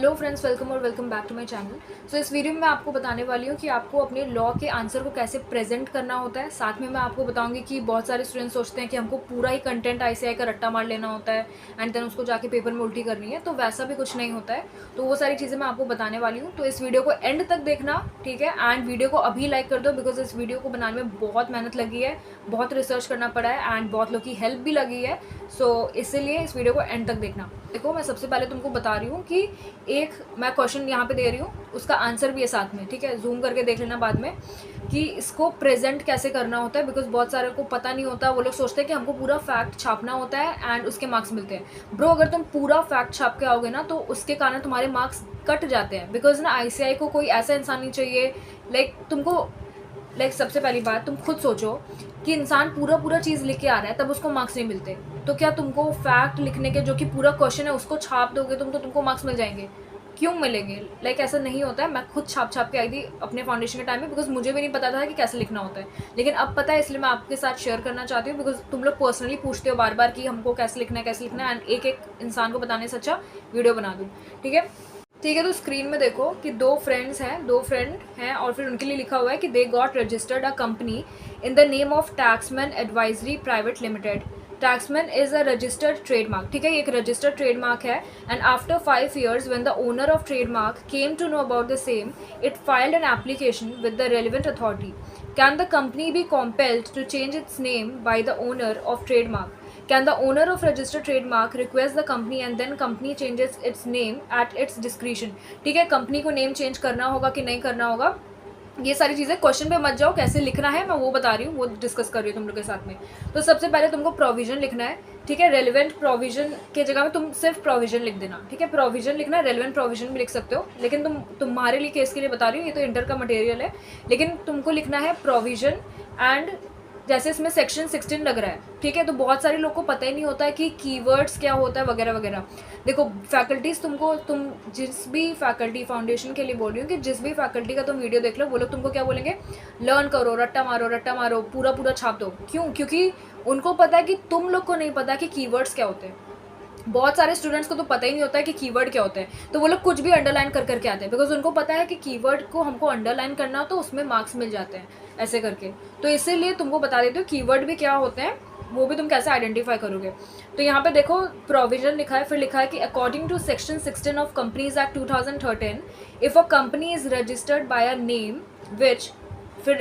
Hello friends, welcome और welcome back to my channel. So इस video में मैं आपको बताने वाली हूँ कि आपको अपने लॉ के आंसर को कैसे प्रेजेंट करना होता है। साथ में मैं आपको बताऊंगी कि बहुत सारे स्टूडेंट्स सोचते हैं कि हमको पूरा ही कंटेंट आईसीआई का रट्टा मार लेना होता है एंड देन उसको जाके पेपर में उल्टी करनी है, तो वैसा भी कुछ नहीं होता है। तो वो सारी चीज़ें मैं आपको बताने वाली हूँ, तो इस वीडियो को एंड तक देखना, ठीक है। एंड वीडियो को अभी लाइक कर दो, बिकॉज इस वीडियो को बनाने में बहुत मेहनत लगी है, बहुत रिसर्च करना पड़ा है एंड बहुत लोग की हेल्प भी लगी है। सो इसीलिए इस वीडियो को एंड तक देखना। देखो, मैं सबसे पहले तुमको बता रही हूँ कि एक मैं क्वेश्चन यहाँ पे दे रही हूँ, उसका आंसर भी है साथ में, ठीक है। जूम करके देख लेना बाद में कि इसको प्रेजेंट कैसे करना होता है, बिकॉज बहुत सारे को पता नहीं होता। वो लोग सोचते हैं कि हमको पूरा फैक्ट छापना होता है एंड उसके मार्क्स मिलते हैं। ब्रो, अगर तुम पूरा फैक्ट छाप के आओगे ना, तो उसके कारण तुम्हारे मार्क्स कट जाते हैं, बिकॉज ना आईसीआई को कोई ऐसा इंसान नहीं चाहिए। तुमको सबसे पहली बात, तुम खुद सोचो कि इंसान पूरा पूरा चीज़ लिख के आ रहा है, तब उसको मार्क्स नहीं मिलते। तो क्या तुमको फैक्ट लिखने के जो कि पूरा क्वेश्चन है उसको छाप दोगे तुम, तो तुमको मार्क्स मिल जाएंगे? क्यों मिलेंगे? ऐसा नहीं होता है। मैं खुद छाप छाप के आई थी अपने फाउंडेशन के टाइम में, बिकॉज मुझे भी नहीं पता था कि कैसे लिखना होता है, लेकिन अब पता है, इसलिए मैं आपके साथ शेयर करना चाहती हूँ। बिकॉज तुम लोग पर्सनली पूछते हो बार बार कि हमको कैसे लिखना है एंड एक एक इंसान को बताने से अच्छा वीडियो बना दूँ, ठीक है। तो स्क्रीन में देखो कि दो फ्रेंड हैं और फिर उनके लिए लिखा हुआ है कि they got registered a company in the name of Taxmann advisory private limited. Taxmann is a registered trademark, ठीक है, ये एक रजिस्टर्ड ट्रेडमार्क है। And after 5 years when the owner of trademark came to know about the same, it filed an application with the relevant authority. Can the company be compelled to change its name by the owner of trademark? Can the owner of registered trademark request the company and then company changes its name at its discretion? ठीक है, company को name change करना होगा कि नहीं करना होगा, ये सारी चीज़ें। क्वेश्चन पे मत जाओ, कैसे लिखना है मैं वो बता रही हूँ, वो डिस्कस कर रही हूँ तुम लोग के साथ में। तो सबसे पहले तुमको प्रोविजन लिखना है, ठीक है। रेलिवेंट प्रोविजन के जगह में तुम सिर्फ प्रोविजन लिख देना, ठीक है। प्रोविजन लिखना है, रेलिवेंट प्रोविजन भी लिख सकते हो, लेकिन तुम्हारे लिए केस के लिए बता रही हूँ, ये तो इंटर का मटेरियल है, लेकिन तुमको लिखना है प्रोविजन। एंड जैसे इसमें सेक्शन 16 लग रहा है, ठीक है, तो बहुत सारे लोग को पता ही नहीं होता है कि कीवर्ड्स क्या होता है वगैरह वगैरह। देखो फैकल्टीज़, तुम जिस भी फैकल्टी, फाउंडेशन के लिए बोल रही हूँ कि जिस भी फैकल्टी का तुम वीडियो देख लो, वो लोग तुमको क्या बोलेंगे? लर्न करो, रट्टा मारो, पूरा पूरा छाप दो। क्यों? क्योंकि उनको पता है कि तुम लोग को नहीं पता कि कीवर्ड्स क्या होते हैं। बहुत सारे स्टूडेंट्स को तो पता ही नहीं होता है कि कीवर्ड क्या होता है, तो वो लोग कुछ भी अंडरलाइन कर करके आते हैं, बिकॉज उनको पता है कि कीवर्ड को हमको अंडरलाइन करना हो तो उसमें मार्क्स मिल जाते हैं ऐसे करके। तो इसीलिए तुमको बता देती हूँ कीवर्ड भी क्या होते हैं, वो भी तुम कैसे आइडेंटिफाई करोगे। तो यहाँ पे देखो प्रोविजन लिखा है, फिर लिखा है कि according to section 16 of companies act 2013, if a company is registered by a name which, फिर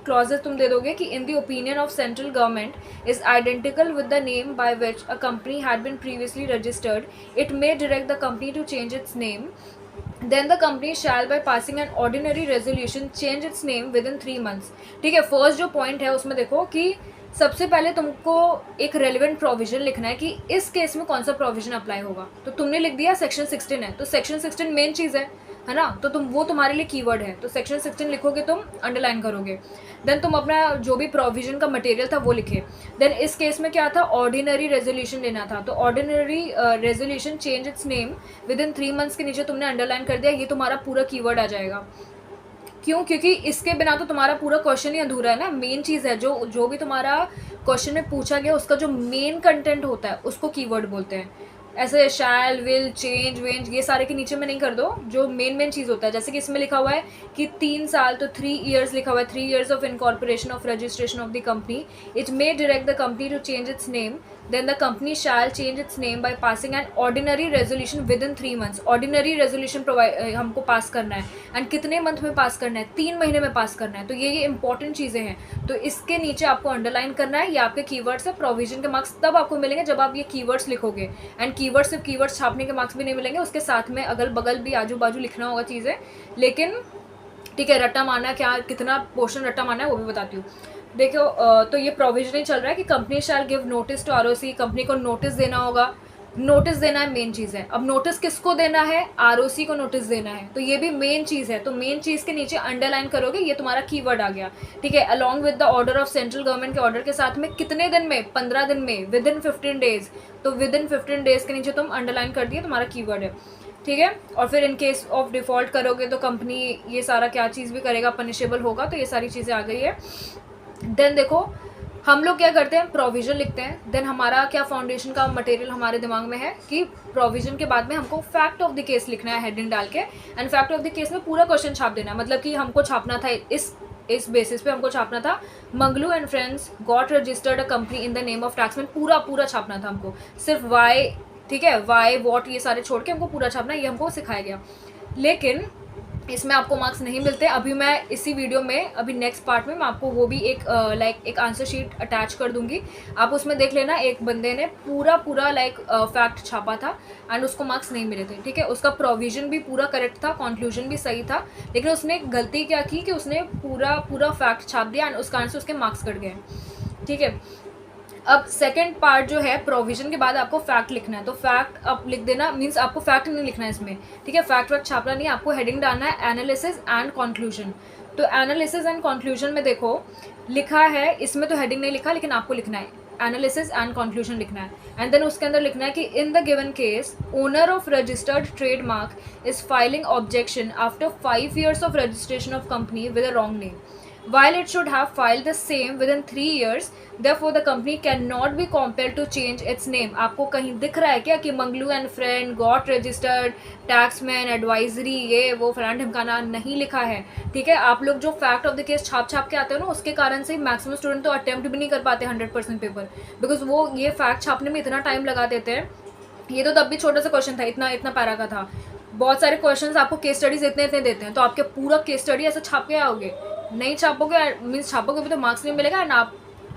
क्लॉजेस तुम दे दोगे कि in the opinion of central government is identical with the name by which a company had been previously registered, it may direct the company to change its name, then the company shall by passing an ordinary resolution change its name within 3 months। ठीक है, first जो point है उसमें देखो कि सबसे पहले तुमको एक रेलिवेंट प्रोविजन लिखना है कि इस केस में कौन सा प्रोविजन अप्लाई होगा। तो तुमने लिख दिया सेक्शन 16 है, तो सेक्शन 16 मेन चीज़ है ना, तो वो तुम्हारे लिए कीवर्ड है, तो सेक्शन 16 लिखोगे, तुम अंडरलाइन करोगे। देन तुम अपना जो भी प्रोविजन का मटेरियल था वो लिखे। देन इस केस में क्या था, ऑर्डिनरी रेजोल्यूशन लेना था, तो ordinary resolution change its name with in 3 months के नीचे तुमने अंडरलाइन कर दिया, ये तुम्हारा पूरा कीवर्ड आ जाएगा। क्यों? क्योंकि इसके बिना तो तुम्हारा पूरा क्वेश्चन ही अधूरा है ना। मेन चीज़ है, जो भी तुम्हारा क्वेश्चन में पूछा गया उसका जो मेन कंटेंट होता है उसको कीवर्ड बोलते हैं। ऐसे शैल, विल, चेंज, वेंज, ये सारे के नीचे में नहीं कर दो, जो मेन चीज़ होता है। जैसे कि इसमें लिखा हुआ है कि 3 साल, तो 3 years लिखा हुआ है, 3 years of incorporation of registration of the company, it may direct the company to change its name, then the company shall change its name by passing an ordinary resolution within 3 months। Ordinary resolution हमको पास करना है, and कितने month में पास करना है? 3 महीने में पास करना है। तो ये इंपॉर्टेंट चीज़ें हैं, तो इसके नीचे आपको अंडरलाइन करना है। ये आपके कीवर्ड्स है, प्रोविजन के मार्क्स तब आपको मिलेंगे जब आप ये कीवर्ड्स लिखोगे। एंड कीवर्ड्स, सिर्फ कीवर्ड्स छापने के मार्क्स भी नहीं मिलेंगे, उसके साथ में अगल बगल भी आजू बाजू लिखना होगा चीज़ें। लेकिन ठीक है, रट्टा मारना क्या, कितना पोर्शन रट्टा मारना है वो भी बताती हूँ। देखो तो ये प्रोविजन ही चल रहा है कि company shall give notice to ROC, company को नोटिस देना होगा। नोटिस देना है, मेन चीज़ है। अब नोटिस किसको देना है? आरओसी को नोटिस देना है, तो ये भी मेन चीज़ है। तो मेन चीज़ के नीचे अंडरलाइन करोगे, ये तुम्हारा कीवर्ड आ गया, ठीक है। Along with the order of central government के ऑर्डर के साथ में, कितने दिन में? 15 दिन में, विद इन 15 days। तो विद इन 15 days के नीचे तुम अंडरलाइन कर दिए, तुम्हारा कीवर्ड है, ठीक है। और फिर इन केस ऑफ डिफ़ॉल्ट करोगे तो कंपनी ये सारा क्या चीज़ भी करेगा, पनिशेबल होगा। तो ये सारी चीज़ें आ गई है। देन देखो हम लोग क्या करते हैं, प्रोविजन लिखते हैं, देन हमारा क्या फाउंडेशन का मटेरियल हमारे दिमाग में है कि प्रोविजन के बाद में हमको फैक्ट ऑफ द केस लिखना है हेडिंग डाल के, and fact of the case में पूरा क्वेश्चन छाप देना है। मतलब कि हमको छापना था इस बेसिस पे हमको छापना था, Manglu and friends got registered a company in the name of Taxmann, पूरा छापना था हमको, सिर्फ वाई, ठीक है, वाई वॉट ये सारे छोड़ के हमको पूरा छापना, ये हमको सिखाया गया। लेकिन इसमें आपको मार्क्स नहीं मिलते। अभी मैं इसी वीडियो में, अभी नेक्स्ट पार्ट में मैं आपको वो भी एक एक आंसर शीट अटैच कर दूंगी, आप उसमें देख लेना। एक बंदे ने पूरा फैक्ट छापा था एंड उसको मार्क्स नहीं मिले थे, ठीक है। उसका प्रोविजन भी पूरा करेक्ट था, कंक्लूजन भी सही था, लेकिन उसने एक गलती क्या की कि उसने पूरा फैक्ट छाप दिया एंड उस कारण से उसके मार्क्स कट गए, ठीक है। अब सेकंड पार्ट जो है, प्रोविजन के बाद आपको फैक्ट लिखना है, तो फैक्ट आप लिख देना, मींस आपको फैक्ट नहीं लिखना है इसमें, ठीक है, फैक्ट छापना नहीं, आपको हेडिंग डालना है एनालिसिस एंड कंक्लूजन। तो एनालिसिस एंड कंक्लूजन में देखो लिखा है, इसमें तो हेडिंग नहीं लिखा, लेकिन आपको लिखना है एनालिसिस एंड कंक्लूजन लिखना है, एंड देन उसके अंदर लिखना है कि in the given case owner of registered trademark is filing objection after 5 years of registration of company with a wrong name, while it should have filed the same within 3 years, therefore the company cannot be compelled to change its name। आपको कहीं दिख रहा है क्या कि Manglu and friend got registered Taxmann advisory ये वो फलाना ढिमकाना नहीं लिखा है, ठीक है। आप लोग जो फैक्ट ऑफ द केस छाप के आते हो ना, उसके कारण से मैक्सिमम स्टूडेंट तो अटेम्प्ट भी नहीं कर पाते 100% पेपर, बिकॉज वो ये फैक्ट छापने में इतना टाइम लगा देते हैं। ये तो तब भी छोटा सा क्वेश्चन था, इतना पैरा का था। बहुत सारे क्वेश्चंस आपको केस स्टडीज इतने देते हैं, तो आपके पूरा केस स्टडी ऐसे छाप के आओगे, नहीं छापोगे मीन्स छापोगे भी तो मार्क्स नहीं मिलेगा एंड आप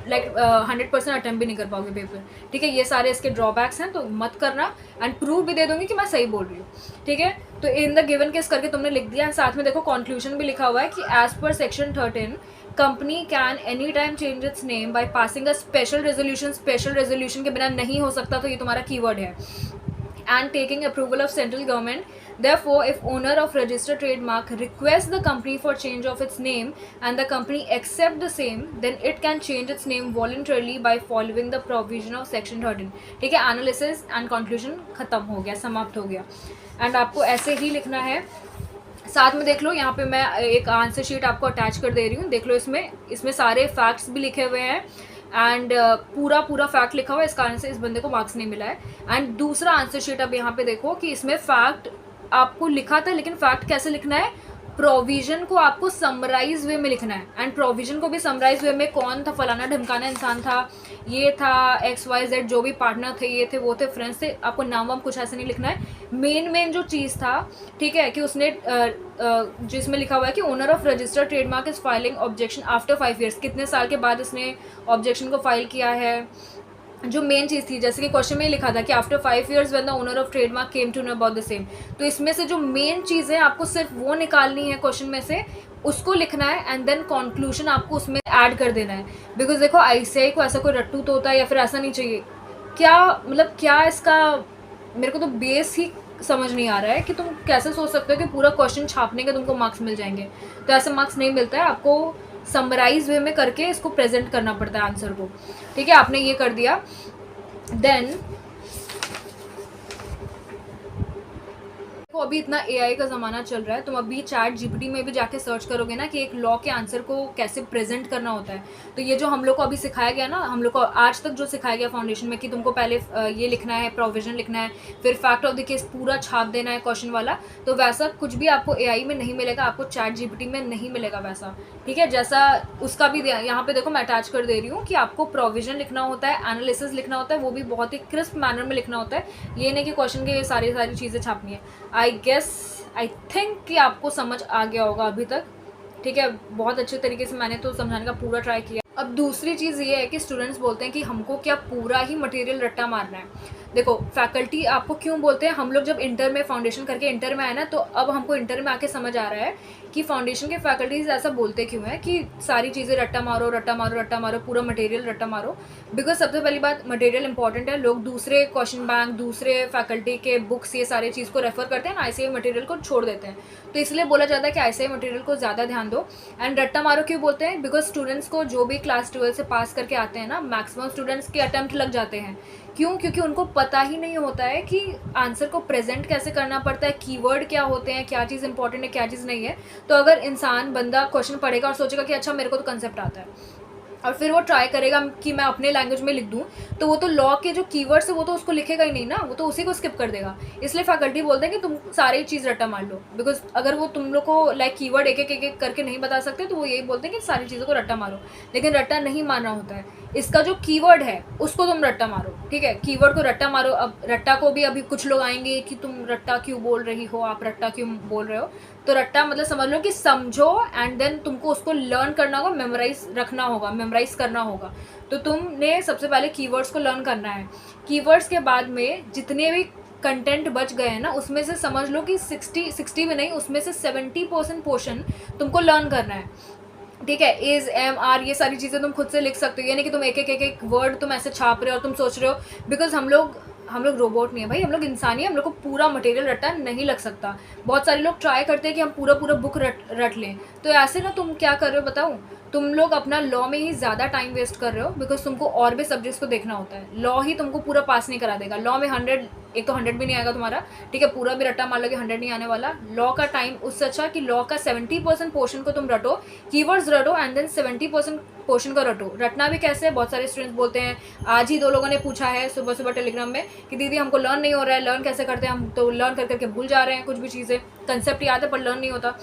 100% अटेम्प्ट भी नहीं कर पाओगे पेपर, ठीक है। ये सारे इसके ड्रॉबैक्स हैं, तो मत करना, एंड प्रूफ भी दे दूंगी कि मैं सही बोल रही हूँ, ठीक है। तो इन द गिवन केस करके तुमने लिख दिया, साथ में देखो कंक्लूजन भी लिखा हुआ है कि as per section 13 company can any time change its name by passing a special resolution. Special resolution के बिना नहीं हो सकता, तो ये तुम्हारा कीवर्ड है, and taking approval of central government। Therefore, if owner of registered trademark requests the company for change of its name and the company accept the same, then it can change its name voluntarily by following the provision of section 13, ठीक है। Analysis and conclusion खत्म हो गया, समाप्त हो गया, and आपको ऐसे ही लिखना है। साथ में देख लो, यहाँ पे मैं एक आंसर शीट आपको अटैच कर दे रही हूँ, देख लो, इसमें सारे फैक्ट्स भी लिखे हुए हैं एंड पूरा फैक्ट लिखा हुआ है, इस कारण से इस बंदे को मार्क्स नहीं मिला है। एंड दूसरा आंसर शीट अब यहाँ पे देखो कि इसमें फैक्ट आपको लिखा था, लेकिन फैक्ट कैसे लिखना है, प्रोविजन को आपको समराइज वे में लिखना है, एंड प्रोविजन को भी समराइज वे में कौन था, फलाना ढमकाना इंसान था, ये था XYZ, जो भी पार्टनर थे, ये थे वो थे, फ्रेंड्स थे, आपको नाम वाम कुछ ऐसे नहीं लिखना है। मेन जो चीज़ था, ठीक है, कि उसने जिसमें लिखा हुआ है कि owner of registered trademark is filing objection after 5 years, कितने साल के बाद इसने ऑब्जेक्शन को फाइल किया है, जो मेन चीज़ थी, जैसे कि क्वेश्चन में लिखा था कि after 5 years when the owner of trademark came to know about the same. तो इसमें से जो मेन चीज़ है आपको सिर्फ वो निकालनी है क्वेश्चन में से, उसको लिखना है, एंड देन कंक्लूजन आपको उसमें ऐड कर देना है। बिकॉज देखो ICAI को ऐसा कोई रट्टू तो होता है या फिर ऐसा नहीं चाहिए, क्या मतलब क्या इसका, मेरे को तो बेस ही समझ नहीं आ रहा है कि तुम कैसे सोच सकते हो कि पूरा क्वेश्चन छापने के तुमको मार्क्स मिल जाएंगे। तो ऐसे मार्क्स नहीं मिलता है, आपको समराइज वे में करके इसको प्रेजेंट करना पड़ता है आंसर को, ठीक है। आपने ये कर दिया, देन अभी इतना AI का ज़माना चल रहा है, तुम अभी ChatGPT में भी जाके सर्च करोगे ना कि एक लॉ के आंसर को कैसे प्रेजेंट करना होता है, तो ये जो हम लोग को अभी सिखाया गया ना, हम लोग को आज तक जो सिखाया गया फाउंडेशन में कि तुमको पहले ये लिखना है, प्रोविजन लिखना है, फिर फैक्ट ऑफ द केस पूरा छाप देना है क्वेश्चन वाला, तो वैसा कुछ भी आपको AI में नहीं मिलेगा, आपको ChatGPT में नहीं मिलेगा वैसा, ठीक है। जैसा उसका भी यहाँ पे देखो मैं अटैच कर दे रही हूँ कि आपको प्रोविजन लिखना होता है, एनालिसिस लिखना होता है, वो भी बहुत ही क्रिस्प मैनर में लिखना होता है, ये नहीं कि क्वेश्चन के सारी चीज़ें छापनी है। आई थिंक कि आपको समझ आ गया होगा अभी तक, ठीक है। बहुत अच्छे तरीके से मैंने तो समझाने का पूरा ट्राई किया। अब दूसरी चीज़ ये है कि स्टूडेंट्स बोलते हैं कि हमको क्या पूरा ही मटेरियल रट्टा मारना है। देखो फैकल्टी आपको क्यों बोलते हैं, हम लोग जब इंटर में फाउंडेशन करके इंटर में आए ना, तो अब हमको इंटर में आके समझ आ रहा है कि फाउंडेशन के फैकल्टीज ऐसा बोलते क्यों है कि सारी चीज़ें रट्टा मारो, पूरा मटेरियल रट्टा मारो। बिकॉज सबसे पहली बात, मटेरियल इंपॉर्टेंट है, लोग दूसरे क्वेश्चन बैंक, दूसरे फैकल्टी के बुक्स, ये सारे चीज़ को रेफर करते हैं ना, ICAI मटेरियल को छोड़ देते हैं, तो इसलिए बोला जाता है कि ICAI मटेरियल को ज़्यादा ध्यान दो। एंड रट्टा मारो क्यों बोलते हैं, बिकॉज स्टूडेंट्स को जो भी क्लास 12 से पास करके आते हैं ना, मैक्सिमम स्टूडेंट्स के अटेम्प्ट लग जाते हैं। क्यों? क्योंकि उनको पता ही नहीं होता है कि आंसर को प्रेजेंट कैसे करना पड़ता है, कीवर्ड क्या होते हैं, क्या चीज़ इंपॉर्टेंट है, क्या चीज़ नहीं है। तो अगर बंदा क्वेश्चन पढ़ेगा और सोचेगा कि अच्छा मेरे को तो कंसेप्ट आता है, और फिर वो ट्राई करेगा कि मैं अपने लैंग्वेज में लिख दूँ, तो वो तो लॉ के जो कीवर्ड्स है वो तो उसको लिखेगा ही नहीं ना, वो तो उसी को स्किप कर देगा। इसलिए फैकल्टी बोलते हैं कि तुम सारी चीज़ रट्टा मार लो, बिकॉज अगर वो तुम लोग को लाइक कीवर्ड एक एक करके नहीं बता सकते, तो वो यही बोलते हैं कि सारी चीज़ों को रट्टा मारो। लेकिन रट्टा नहीं मारना होता है, इसका जो कीवर्ड है उसको तुम रट्टा मारो, ठीक है, कीवर्ड को रट्टा मारो। अब रट्टा को भी अभी कुछ लोग आएंगे कि तुम रट्टा क्यों बोल रही हो, आप रट्टा क्यों बोल रहे हो, तो रट्टा मतलब समझ लो कि समझो एंड देन तुमको उसको लर्न करना होगा, मेमोराइज रखना होगा, मेमोराइज करना होगा। तो तुमने सबसे पहले कीवर्ड्स को लर्न करना है। कीवर्ड्स के बाद में जितने भी कंटेंट बच गए हैं ना, उसमें से समझ लो कि 60 भी नहीं, उसमें से 70% पोर्शन तुमको लर्न करना है, ठीक है। इज, एम, आर, ये सारी चीज़ें तुम खुद से लिख सकते हो, यानी कि तुम एक वर्ड तुम ऐसे छाप रहे हो और तुम सोच रहे हो, बिकॉज हम लोग रोबोट नहीं है भाई, हम लोग इंसानी है, हम लोग को पूरा मटेरियल रट्टा नहीं लग सकता। बहुत सारे लोग ट्राई करते हैं कि हम पूरा बुक रट लें, तो ऐसे ना तुम क्या कर रहे हो बताऊँ, तुम लोग अपना लॉ में ही ज़्यादा टाइम वेस्ट कर रहे हो, बिकॉज तुमको और भी सब्जेक्ट्स को देखना होता है। लॉ ही तुमको पूरा पास नहीं करा देगा। लॉ में 100, एक तो 100 भी नहीं आएगा तुम्हारा, ठीक है, पूरा भी रट्टा मार लो कि 100 नहीं आने वाला। लॉ का टाइम उससे अच्छा कि लॉ का 70% पोर्शन को तुम रटो, कीवर्ड्स रटो एंड देन 70% पोर्शन को रटो। रटना भी कैसे है, बहुत सारे स्टूडेंट्स बोलते हैं, आज ही 2 लोगों ने पूछा है सुबह सुबह टेलीग्राम में कि दीदी हमको लर्न नहीं हो रहा है, लर्न कैसे करते हैं, हम तो लर्न कर करके भूल जा रहे हैं, कुछ भी चीज़ें कंसेप्ट याद है पर लर्न नहीं होता।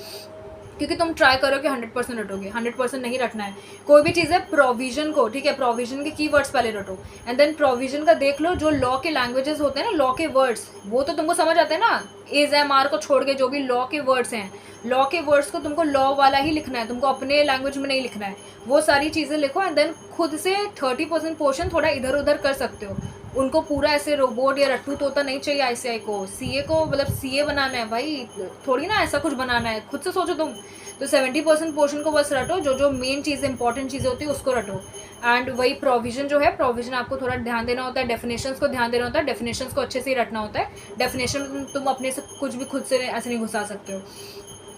क्योंकि तुम ट्राई करो कि 100% रटोगे, 100% नहीं रटना है। कोई भी चीज़ है, प्रोविजन को, ठीक है, प्रोविजन के कीवर्ड्स पहले रटो एंड देन प्रोविजन का देख लो, जो लॉ के लैंग्वेजेस होते हैं ना, लॉ के वर्ड्स, वो तो तुमको समझ आते हैं ना, इज, एम, आर को छोड़ के जो भी लॉ के वर्ड्स हैं, लॉ के वर्ड्स को तुमको लॉ वाला ही लिखना है, तुमको अपने लैंग्वेज में नहीं लिखना है। वो सारी चीज़ें लिखो एंड देन खुद से 30% पोर्शन थोड़ा इधर उधर कर सकते हो। उनको पूरा ऐसे रोबोट या रट्टू तोता नहीं चाहिए आईसीआई को, सीए को मतलब सीए बनाना है भाई, थोड़ी ना ऐसा कुछ बनाना है, खुद से सोचो तुम। तो 70% पोर्शन को बस रटो, जो जो मेन चीज़ इंपॉर्टेंट चीज़ें होती है उसको रटो। एंड वही प्रोविजन जो है, प्रोविजन आपको थोड़ा ध्यान देना होता है, डेफिनेशंस को ध्यान देना होता है, डेफिनेशंस को अच्छे से ही रटना होता है। डेफिनेशन में तुम अपने से कुछ भी खुद से ऐसे नहीं घुसा सकते हो।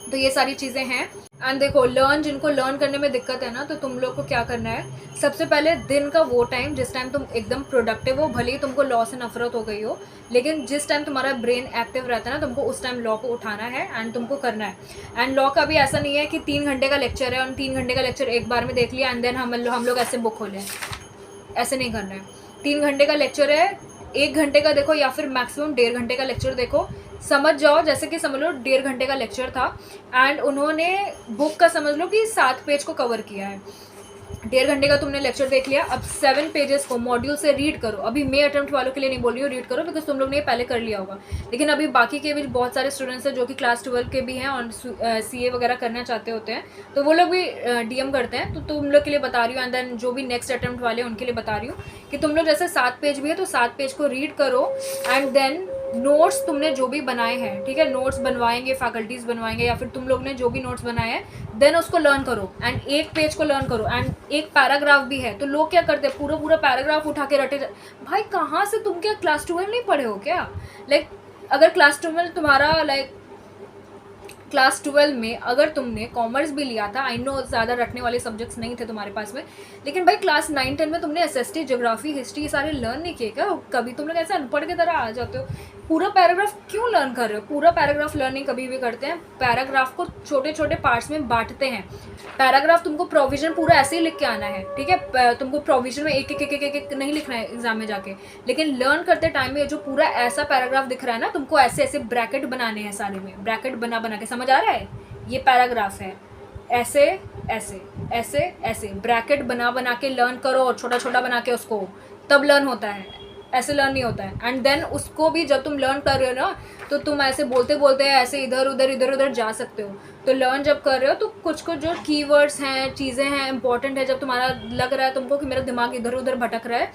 तो ये सारी चीज़ें हैं। एंड देखो, जिनको लर्न करने में दिक्कत है ना, तो तुम लोग को क्या करना है, सबसे पहले दिन का वो टाइम जिस टाइम तुम एकदम प्रोडक्टिव हो, भले ही तुमको लॉ से नफरत हो गई हो, लेकिन जिस टाइम तुम्हारा ब्रेन एक्टिव रहता है ना, तुमको उस टाइम लॉ को उठाना है एंड तुमको करना है। एंड लॉ का भी ऐसा नहीं है कि 3 घंटे का लेक्चर है और 3 घंटे का लेक्चर एक बार में देख लिया एंड देन हम लोग ऐसे बुक खोलें, ऐसे नहीं करना है। 3 घंटे का लेक्चर है, 1 घंटे का देखो या फिर मैक्सिमम 1.5 घंटे का लेक्चर देखो, समझ जाओ। जैसे कि समझ लो 1.5 घंटे का लेक्चर था एंड उन्होंने बुक का समझ लो कि 7 पेज को कवर किया है। 1.5 घंटे का तुमने लेक्चर देख लिया, अब 7 पेजेस को मॉड्यूल से रीड करो। अभी मे अटेम्प्ट वालों के लिए नहीं बोल रही हूँ रीड करो, बिकॉज तुम लोग ने पहले कर लिया होगा, लेकिन अभी बाकी के भी बहुत सारे स्टूडेंट्स हैं जो कि क्लास 12 के भी हैं और सीए वगैरह करना चाहते होते हैं, तो वो लोग भी डीएम करते हैं। तो तुम लोग के लिए बता रही हूँ एंड देन जो भी नेक्स्ट अटेम्प्ट वाले हैं उनके लिए बता रही हूँ कि तुम लोग जैसे 7 पेज भी है तो 7 पेज को रीड करो एंड देन नोट्स तुमने जो भी बनाए हैं, ठीक है, नोट्स बनवाएंगे, फैकल्टीज बनवाएंगे या फिर तुम लोग ने जो भी नोट्स बनाए हैं, देन उसको लर्न करो एंड 1 पेज को लर्न करो। एंड एक पैराग्राफ भी है, तो लोग क्या करते हैं, पूरा पैराग्राफ उठा के रटे। भाई कहाँ से, तुम क्या क्लास 12 नहीं पढ़े हो क्या? लाइक अगर क्लास 12 तुम्हारा क्लास 12 में अगर तुमने कॉमर्स भी लिया था, आई नो ज़्यादा रटने वाले सब्जेक्ट्स नहीं थे तुम्हारे पास में, लेकिन भाई क्लास 9-10 में तुमने एसएसटी, ज्योग्राफी, हिस्ट्री ये सारे लर्न नहीं किए क्या? कभी तुम लोग ऐसे अनपढ़ की तरह आ जाते हो, पूरा पैराग्राफ क्यों लर्न कर रहे हो? पूरा पैराग्राफ लर्निंग कभी भी करते हैं, पैराग्राफ को छोटे छोटे पार्ट्स में बांटते हैं। पैराग्राफ तुमको प्रोविजन पूरा ऐसे ही लिख के आना है, ठीक है, तुमको प्रोविजन में एक नहीं लिखना है एग्जाम में जाके, लेकिन लर्न करते टाइम में जो पूरा ऐसा पैराग्राफ दिख रहा है ना, तुमको ऐसे ऐसे ब्रैकेट बनाने हैं, सारे में ब्रैकेट बना के, समझ आ रहा है? ये पैराग्राफ है, ऐसे ऐसे ऐसे ऐसे ब्रैकेट बना के लर्न करो, और छोटा छोटा बना के उसको, तब लर्न होता है, ऐसे लर्न नहीं होता है। एंड देन उसको भी जब तुम लर्न कर रहे हो ना, तो तुम ऐसे बोलते बोलते ऐसे इधर उधर जा सकते हो। तो लर्न जब कर रहे हो तो कुछ जो कीवर्ड्स हैं, चीज़ें हैं इंपॉर्टेंट है, जब तुम्हारा लग रहा है तुमको कि मेरा दिमाग इधर उधर भटक रहा है,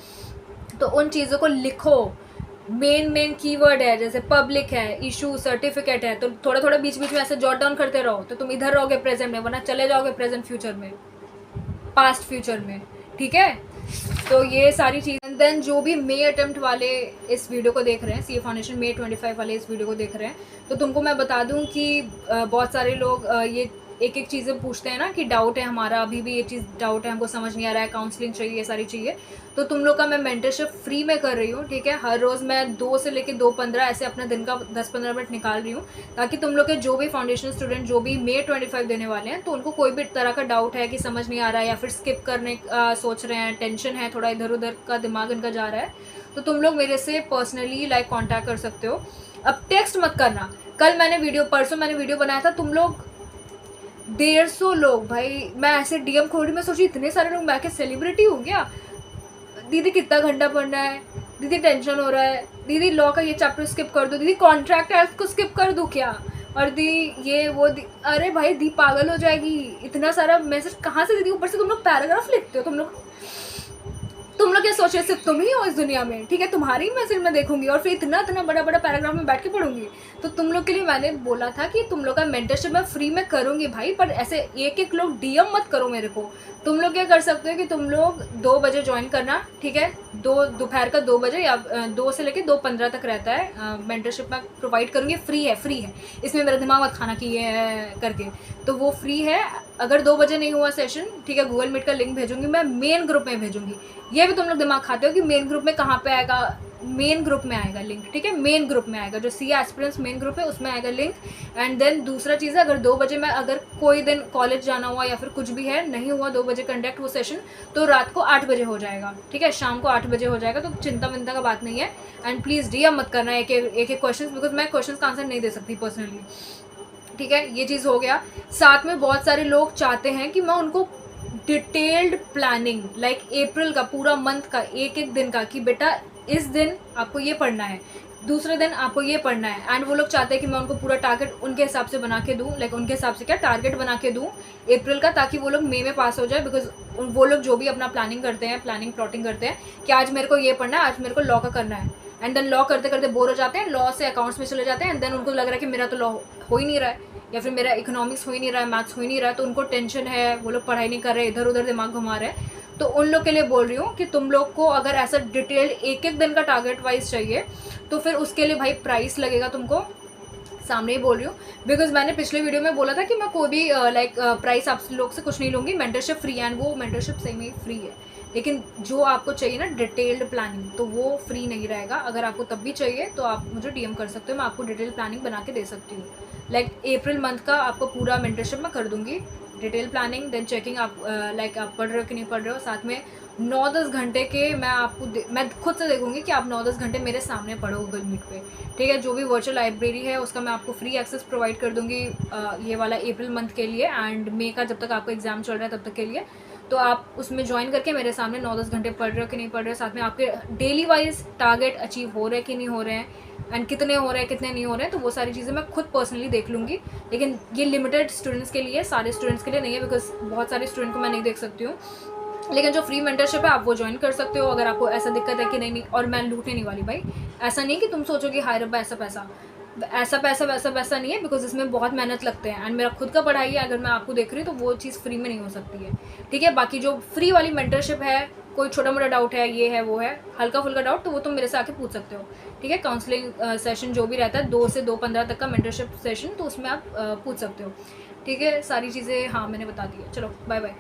तो उन चीज़ों को लिखो। मेन कीवर्ड है, जैसे पब्लिक है, इशू, सर्टिफिकेट है, तो थोड़ा थोड़ा बीच में ऐसे जॉट डाउन करते रहो, तो तुम इधर रहोगे प्रेजेंट में, वरना चले जाओगे प्रेजेंट फ्यूचर में, पास्ट फ्यूचर में, ठीक है। तो ये सारी चीज़। देन जो भी मे अटेम्प्ट वाले इस वीडियो को देख रहे हैं, सीए फाउंडेशन मे 25 वाले इस वीडियो को देख रहे हैं, तो तुमको मैं बता दूं कि बहुत सारे लोग ये एक एक चीज़ें पूछते हैं ना कि डाउट है हमारा, अभी भी ये चीज़ डाउट है, हमको समझ नहीं आ रहा है, काउंसलिंग चाहिए, ये सारी चाहिए, तो तुम लोग का मैं मेंटरशिप फ्री में कर रही हूँ, ठीक है। हर रोज़ मैं 2 से लेके 2:15 ऐसे अपने दिन का 10-15 मिनट निकाल रही हूँ, ताकि तुम लोग के जो भी फाउंडेशन स्टूडेंट जो भी May 25 देने वाले हैं, तो उनको कोई भी तरह का डाउट है कि समझ नहीं आ रहा है या फिर स्किप करने सोच रहे हैं, टेंशन है, थोड़ा इधर उधर का दिमाग इनका जा रहा है, तो तुम लोग मेरे से पर्सनली लाइक कॉन्टैक्ट कर सकते हो। अब टेक्स्ट मत करना। परसों मैंने वीडियो बनाया था, तुम लोग 150 लोग, भाई मैं ऐसे डीएम खोल रही, मैं सोची इतने सारे लोग, मैं क्या सेलिब्रिटी हो गया? दीदी कितना घंटा पढ़ना है, दीदी टेंशन हो रहा है, दीदी लॉ का ये चैप्टर स्किप कर दो, दीदी कॉन्ट्रैक्ट एक्ट को स्किप कर दूँ क्या, और दी ये वो अरे भाई दी पागल हो जाएगी, इतना सारा मैसेज कहाँ से दीदी? ऊपर से तुम लोग पैराग्राफ लिखते हो, तुम लोग क्या सोच रहे हो सिर्फ तुम ही हो इस दुनिया में, ठीक है? तुम्हारे ही मैसेज मैं देखूंगी और फिर इतना बड़ा पैराग्राफ में बैठ के पढ़ूंगी। तो तुम लोग के लिए मैंने बोला था कि तुम लोग का मेंटरशिप मैं फ्री में करूंगी भाई, पर ऐसे एक एक लोग डीएम मत करो मेरे को। तुम लोग क्या कर सकते हो कि तुम लोग 2 बजे ज्वाइन करना, ठीक है? दोपहर का 2 बजे या 2 से लेके 2:15 तक रहता है। मेंटरशिप मैं प्रोवाइड करूँगी, फ्री है, इसमें मेरा दिमाग मत खाना कि ये करके, तो वो फ्री है। अगर 2 बजे नहीं हुआ सेशन, ठीक है, गूगल मीट का लिंक भेजूंगी मैं, मेन ग्रुप में भेजूंगी। ये भी तुम लोग दिमाग खाते हो कि मेन ग्रुप में कहाँ पे आएगा? मेन ग्रुप में आएगा लिंक, ठीक है? मेन ग्रुप में आएगा, जो सी एस्पिरेंट्स मेन ग्रुप है उसमें आएगा लिंक। एंड देन दूसरा चीज़ है, अगर 2 बजे मैं अगर कोई दिन कॉलेज जाना हुआ या फिर कुछ भी है, नहीं हुआ 2 बजे कंडक्ट वो सेशन, तो रात को 8 बजे हो जाएगा, ठीक है? शाम को 8 बजे हो जाएगा, तो चिंता विंता का बात नहीं है। एंड प्लीज़ डीएम मत करना एक एक क्वेश्चन, बिकॉज मैं क्वेश्चन का आंसर नहीं दे सकती पर्सनली, ठीक है? ये चीज़ हो गया। साथ में बहुत सारे लोग चाहते हैं कि मैं उनको डिटेल्ड प्लानिंग, लाइक अप्रैल का पूरा मंथ का एक एक दिन का, कि बेटा इस दिन आपको ये पढ़ना है, दूसरे दिन आपको ये पढ़ना है। एंड वो लोग चाहते हैं कि मैं उनको पूरा टारगेट उनके हिसाब से बना के दूँ, लाइक उनके हिसाब से क्या टारगेट बना के दूँ अप्रैल का, ताकि वो लोग मई में पास हो जाए। बिकॉज वो लोग जो भी अपना प्लानिंग करते हैं, प्लॉटिंग करते हैं कि आज मेरे को ये पढ़ना है, आज मेरे को लॉ का करना है, एंड देन लॉ करते करते बोर हो जाते हैं, लॉ से अकाउंट्स में चले जाते हैं, एंड देन उनको लग रहा है कि मेरा तो लॉ हो ही नहीं रहा है, या फिर मेरा इकोनॉमिक्स हो ही नहीं रहा है, मैथ्स हो ही नहीं रहा है, तो उनको टेंशन है, वो लोग पढ़ाई नहीं कर रहे, इधर उधर दिमाग घुमा रहे हैं। तो उन लोग के लिए बोल रही हूँ कि तुम लोग को अगर ऐसा डिटेल्ड एक एक दिन का टारगेट वाइज चाहिए, तो फिर उसके लिए भाई प्राइस लगेगा तुमको, सामने ही बोल रही हूँ। बिकॉज मैंने पिछले वीडियो में बोला था कि मैं कोई भी लाइक प्राइस आप लोग से कुछ नहीं लूँगी, मेंटरशिप फ्री, एंड वो मेंटरशिप सही में फ्री है, लेकिन जो आपको चाहिए ना डिटेल्ड प्लानिंग, तो वो फ्री नहीं रहेगा। अगर आपको तब भी चाहिए तो आप मुझे डीएम कर सकते हो, मैं आपको डिटेल प्लानिंग बना के दे सकती हूँ। लाइक अप्रैल मंथ का आपको पूरा मेंटरशिप मैं कर दूँगी, डिटेल प्लानिंग, देन चेकिंग आप लाइक आप पढ़ रहे हो कि नहीं पढ़ रहे हो, साथ में 9-10 घंटे के मैं खुद से देखूंगी कि आप 9-10 घंटे मेरे सामने पढ़ो गूगल मीट पे, ठीक है? जो भी वर्चुअल लाइब्रेरी है उसका मैं आपको फ्री एक्सेस प्रोवाइड कर दूंगी ये वाला अप्रैल मंथ के लिए, एंड मई का जब तक आपको एग्जाम चल रहा है तब तक के लिए। तो आप उसमें ज्वाइन करके मेरे सामने 9-10 घंटे पढ़ रहे हो कि नहीं पढ़ रहे हो, साथ में आपके डेली वाइज टारगेट अचीव हो रहे हैं कि नहीं हो रहे हैं, एंड कितने हो रहे हैं कितने नहीं हो रहे हैं, तो वो सारी चीज़ें मैं खुद पर्सनली देख लूँगी। लेकिन ये लिमिटेड स्टूडेंट्स के लिए, सारे स्टूडेंट्स के लिए नहीं है, बिकॉज बहुत सारे स्टूडेंट को मैं नहीं देख सकती हूँ। लेकिन जो फ्री मेंटरशिप है आप वो ज्वाइन कर सकते हो, अगर आपको ऐसा दिक्कत है कि नहीं। और मैं लूटने नहीं वाली भाई, ऐसा नहीं कि तुम सोचोगे हाय रब्बा ऐसा पैसा वैसा नहीं है, बिकॉज इसमें बहुत मेहनत लगते हैं, एंड मेरा खुद का पढ़ाई है, अगर मैं आपको देख रही हूँ तो वो चीज़ फ्री में नहीं हो सकती है, ठीक है? बाकी जो फ्री वाली मेंटरशिप है, कोई छोटा मोटा डाउट है, ये है वो है, हल्का फुल्का डाउट, तो वो तुम मेरे से आके पूछ सकते हो, ठीक है? काउंसलिंग सेशन जो भी रहता है 2 से 2:15 तक का मेंटरशिप सेशन, तो उसमें आप पूछ सकते हो, ठीक है? सारी चीज़ें हाँ मैंने बता दी है। चलो बाय बाय।